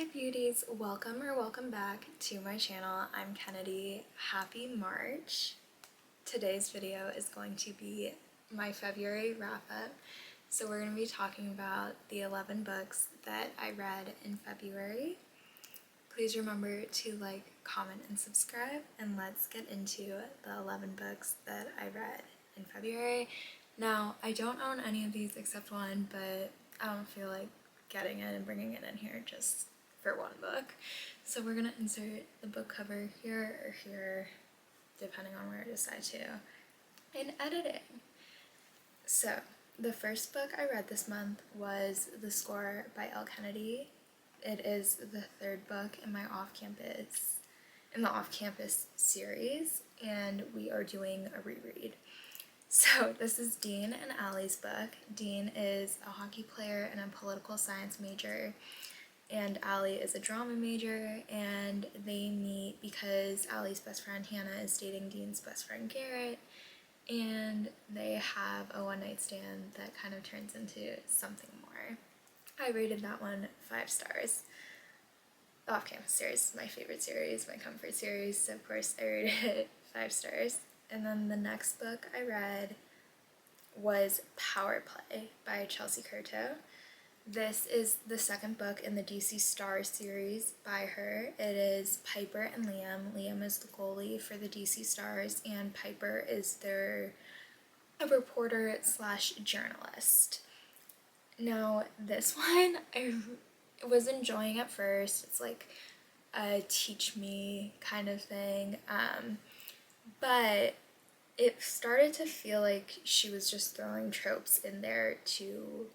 Hey beauties, welcome back to my channel. I'm Kennedy. Happy March. Today's video is going to be my February wrap up. So we're going to be talking about the 11 books that I read in February. Please remember to like, comment, and subscribe, and let's get into the 11 books that I read in February. Now, I don't own any of these except one, but I don't feel like getting it and bringing it in here just for one book. So we're gonna insert the book cover here or here, depending on where I decide to, in editing. So the first book I read this month was The Score by Elle Kennedy. It is the third book in my off-campus series, and we are doing a reread. So this is Dean and Allie's book. Dean is a hockey player and a political science major, and Allie is a drama major, and they meet because Allie's best friend Hannah is dating Dean's best friend Garrett, and they have a one-night stand that kind of turns into something more. I rated that one 5 stars. The Off-Campus series is my favorite series, my comfort series, so of course I rated it 5 stars. And then the next book I read was Power Play by Chelsea Curto. This is the second book in the DC Star series by her. It is Piper and Liam. Liam is the goalie for the DC Stars, and Piper is a reporter slash journalist. Now, this one I was enjoying at first. It's like a teach me kind of thing, but it started to feel like she was just throwing tropes in there to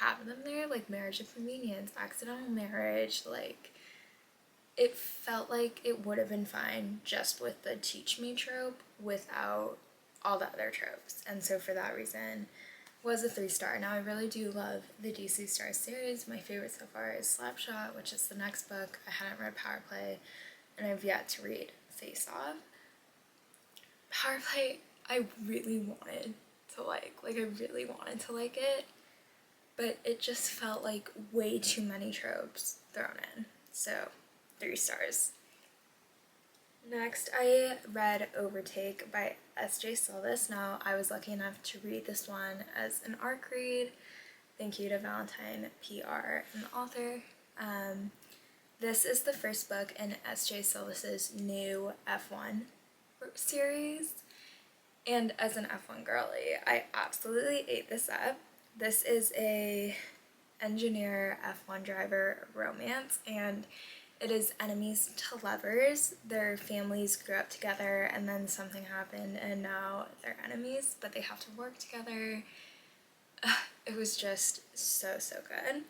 have them there, like marriage of convenience, accidental marriage. Like, it felt like it would have been fine just with the teach me trope without all the other tropes, and so for that reason was a 3 star. Now I really do love the DC Star series. My favorite so far is Slapshot, which is the next book. I hadn't read Power Play, and I've yet to read Face Off. Power Play I really wanted to like I really wanted to like it, but it just felt like way too many tropes thrown in. So 3 stars. Next, I read Overtake by S.J. Silvis. Now, I was lucky enough to read this one as an ARC read. Thank you to Valentine PR and the author. This is the first book in S.J. Silvis's new F1 series. And as an F1 girly, I absolutely ate this up. This is a engineer F1 driver romance, and it is enemies to lovers. Their families grew up together and then something happened and now they're enemies, but they have to work together. It was just so good.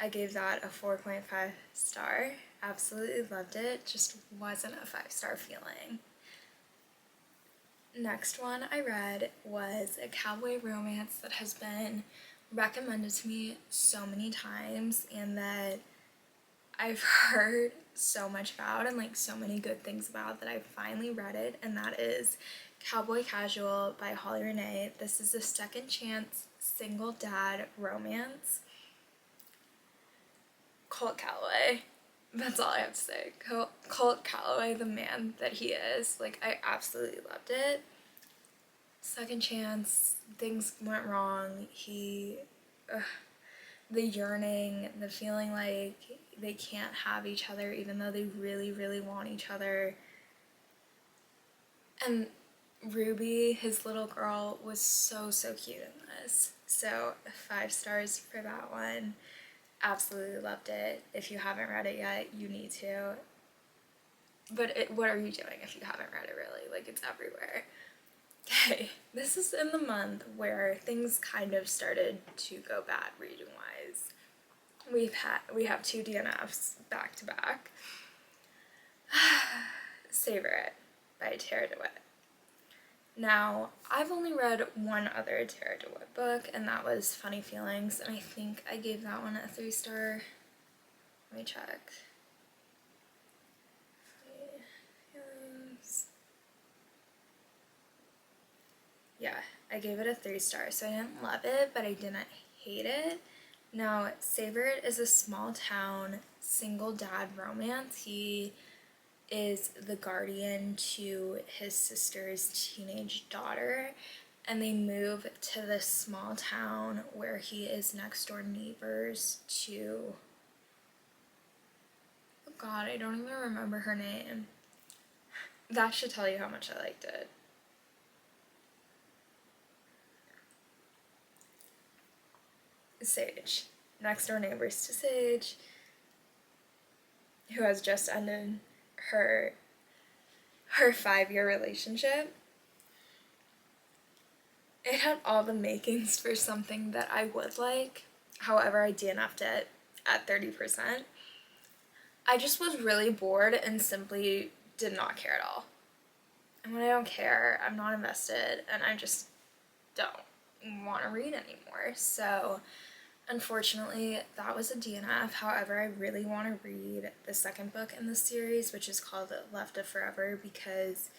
I gave that a 4.5 star. Absolutely loved it. Just wasn't a 5-star feeling. Next one I read was a cowboy romance that has been recommended to me so many times and that I've heard so much about and like so many good things about that I finally read it, and that is Cowboy Casual by Holly Renee. This is a second chance single dad romance. Colt Calloway. That's all I have to say. Colt Calloway, the man that he is. Like, I absolutely loved it. Second chance, things went wrong. The yearning, the feeling like they can't have each other even though they really want each other. And Ruby, his little girl, was so cute in this. So 5 stars for that one. Absolutely loved it. If you haven't read it yet, you need to. But what are you doing if you haven't read it, really? Like, it's everywhere. Okay, this is in the month where things kind of started to go bad reading wise. We have 2 DNFs back to back. Savor It by Tara DeWitt. Now, I've only read one other Tara DeWitt book, and that was Funny Feelings, and I think I gave that one a 3 star. Let me check. Funny Feelings. Yeah, I gave it a 3 star, so I didn't love it, but I didn't hate it. Now, Savor It is a small town single dad romance. He is the guardian to his sister's teenage daughter, and they move to this small town where he is next door neighbors to, oh god, I don't even remember her name. That should tell you how much I liked it. Sage. Next door neighbors to Sage, who has just ended her 5-year relationship. It had all the makings for something that I would like. However, I DNF'd it at 30%. I just was really bored and simply did not care at all. And when I don't care, I'm not invested, and I just don't want to read anymore. So unfortunately, that was a DNF. However, I really want to read the second book in the series, which is called Left of Forever, because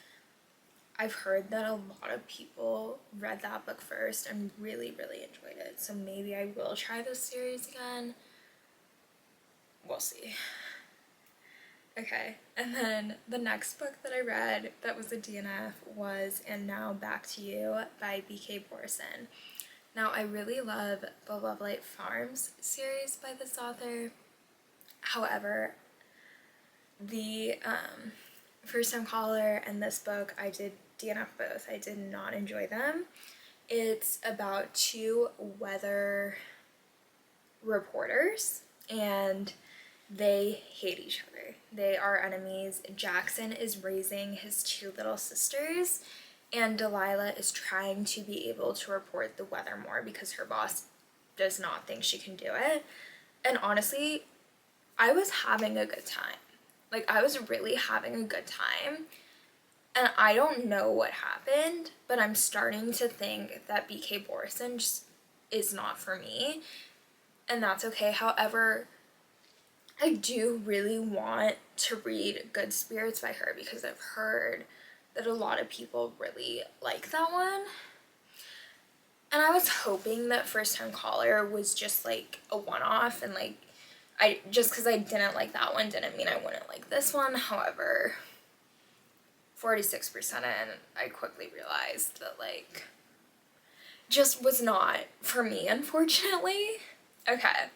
I've heard that a lot of people read that book first and really, really enjoyed it. So maybe I will try this series again. We'll see. Okay, and then the next book that I read that was a DNF was And Now Back to You by B.K. Borson. Now, I really love the Lovelight Farms series by this author. However, the First Time Caller and this book, I did DNF both. I did not enjoy them. It's about two weather reporters, and they hate each other. They are enemies. Jackson is raising his two little sisters, and Delilah is trying to be able to report the weather more because her boss does not think she can do it. And honestly, I was having a good time. Like, I was really having a good time. And I don't know what happened, but I'm starting to think that B.K. Borson just is not for me. And that's okay. However, I do really want to read Good Spirits by her because I've heard that a lot of people really like that one. And I was hoping that First Time Caller was just like a one-off, and like, I just because I didn't like that one didn't mean I wouldn't like this one. However, 46% in, I quickly realized that like just was not for me, unfortunately. Okay.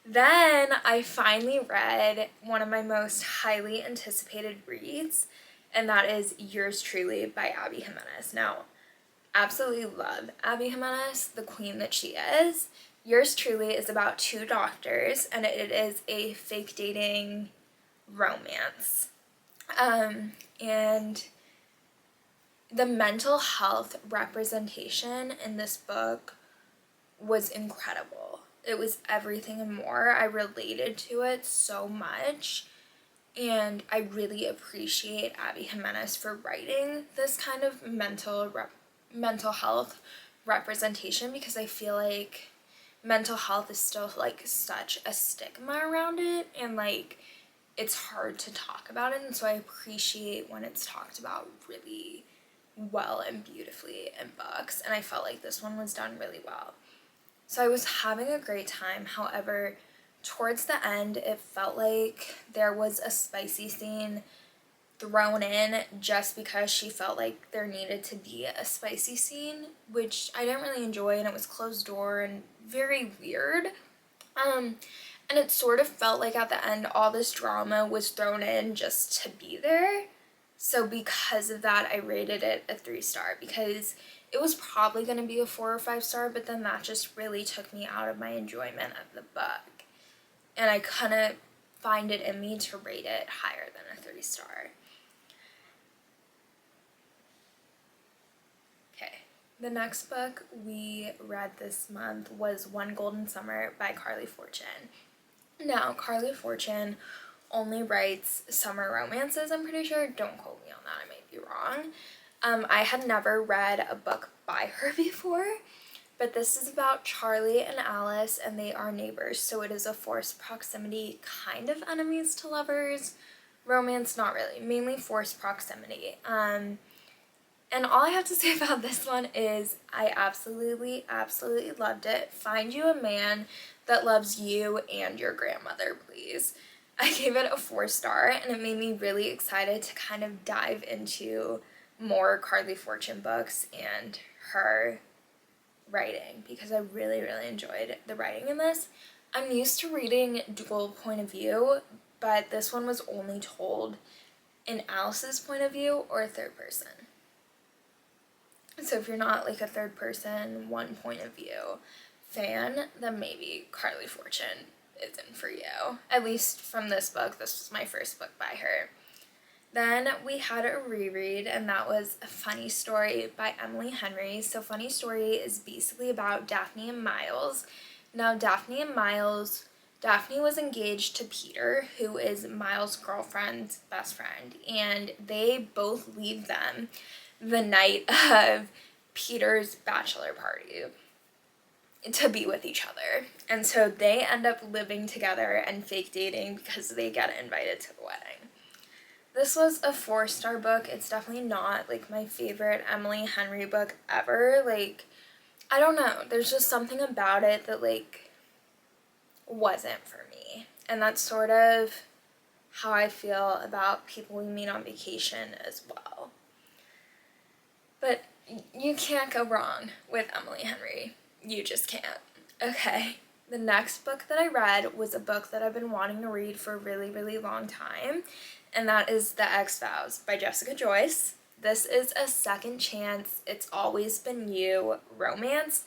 Then I finally read one of my most highly anticipated reads, and that is Yours Truly by Abby Jimenez. Now, absolutely love Abby Jimenez, the queen that she is. Yours Truly is about two doctors, and it is a fake dating romance. And the mental health representation in this book was incredible. It was everything and more. I related to it so much, and I really appreciate Abby Jimenez for writing this kind of mental health representation, because I feel like mental health is still like such a stigma around it, and like it's hard to talk about it, and so I appreciate when it's talked about really well and beautifully in books, and I felt like this one was done really well. So I was having a great time. However, towards the end, it felt like there was a spicy scene thrown in just because she felt like there needed to be a spicy scene, which I didn't really enjoy, and it was closed door and very weird. And it sort of felt like at the end all this drama was thrown in just to be there. So because of that, I rated it a 3-star, because it was probably going to be a 4 or 5-star, but then that just really took me out of my enjoyment of the book. And I couldn't find it in me to rate it higher than a 3-star. Okay, the next book we read this month was One Golden Summer by Carly Fortune. Now, Carly Fortune only writes summer romances, I'm pretty sure. Don't quote me on that, I might be wrong. I had never read a book by her before, but this is about Charlie and Alice, and they are neighbors, so it is a forced proximity, kind of enemies to lovers romance, not really, mainly forced proximity. And all I have to say about this one is I absolutely, absolutely loved it. Find you a man that loves you and your grandmother, please. I gave it a 4-star, and it made me really excited to kind of dive into more Carly Fortune books and her writing, because I really, really enjoyed the writing in this. I'm used to reading dual point of view, but this one was only told in Alice's point of view or third person. So if you're not like a third person, one point of view fan, then maybe Carly Fortune isn't for you. At least from this book, this was my first book by her. Then we had a reread, and that was A Funny Story by Emily Henry. So Funny Story is basically about Daphne and Miles. Now Daphne was engaged to Peter, who is Miles' girlfriend's best friend, and they both leave them the night of Peter's bachelor party to be with each other. And so they end up living together and fake dating because they get invited to the wedding. This was a 4-star book. It's definitely not like my favorite Emily Henry book ever. Like, I don't know. There's just something about it that like wasn't for me. And that's sort of how I feel about People We Meet on Vacation as well. But you can't go wrong with Emily Henry. You just can't. Okay, the next book that I read was a book that I've been wanting to read for a really, really long time, and that is The X-Files by Jessica Joyce. This is a second chance, it's always been you romance,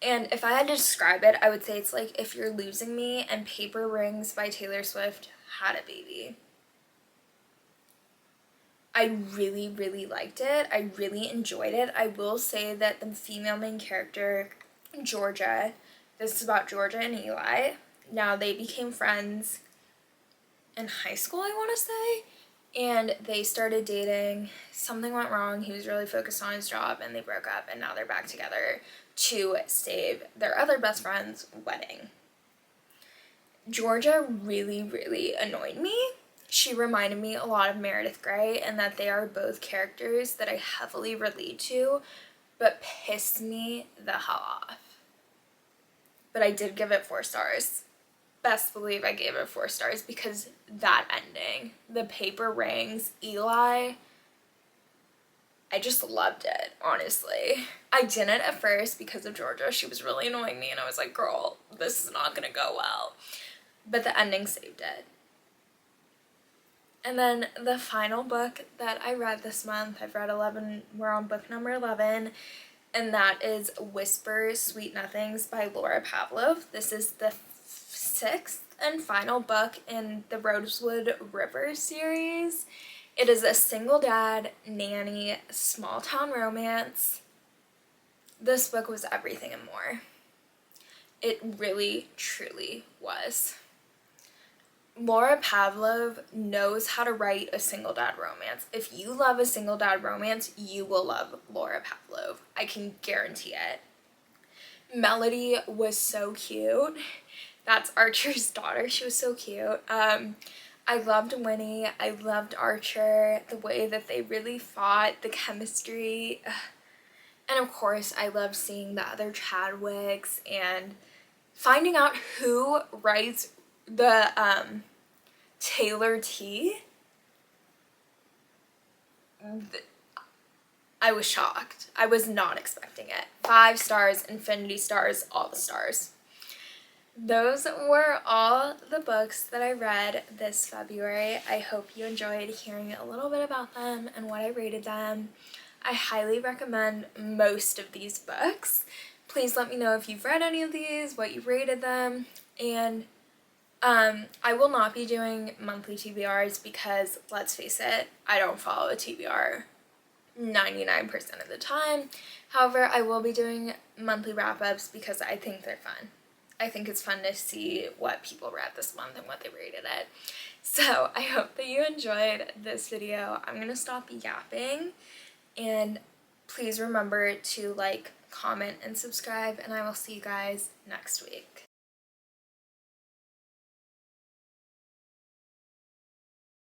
and if I had to describe it, I would say it's like If You're Losing Me and Paper Rings by Taylor Swift had a baby. I really, really liked it. I really enjoyed it. I will say that the female main character, Georgia, this is about Georgia and Eli. Now, they became friends in high school, I want to say, and they started dating. Something went wrong. He was really focused on his job, and they broke up, and now they're back together to save their other best friend's wedding. Georgia really, really annoyed me. She reminded me a lot of Meredith Grey, and that they are both characters that I heavily relate to, but pissed me the hell off. But I did give it 4 stars. Best believe I gave it 4 stars because that ending, the paper rings, Eli, I just loved it, honestly. I didn't at first because of Georgia. She was really annoying me, and I was like, girl, this is not gonna go well. But the ending saved it. And then the final book that I read this month, I've read 11, we're on book number 11, and that is Whisper Sweet Nothings by Laura Pavlov. This is the 6th and final book in the Rosewood River series. It is a single dad, nanny, small town romance. This book was everything and more. It really, truly was. Laura Pavlov knows how to write a single dad romance. If you love a single dad romance, you will love Laura Pavlov. I can guarantee it. Melody was so cute. That's Archer's daughter. She was so cute. I loved Winnie. I loved Archer. The way that they really fought, the chemistry. And of course, I loved seeing the other Chadwicks and finding out who writes the Taylor T. I was shocked. I was not expecting it. 5 stars, infinity stars, all the stars. Those were all the books that I read this February. I hope you enjoyed hearing a little bit about them and what I rated them. I highly recommend most of these books. Please let me know if you've read any of these, what you rated them, and I will not be doing monthly TBRs because, let's face it, I don't follow a TBR 99% of the time. However, I will be doing monthly wrap-ups because I think they're fun. I think it's fun to see what people read this month and what they rated it. So I hope that you enjoyed this video. I'm going to stop yapping, and please remember to like, comment, and subscribe, and I will see you guys next week.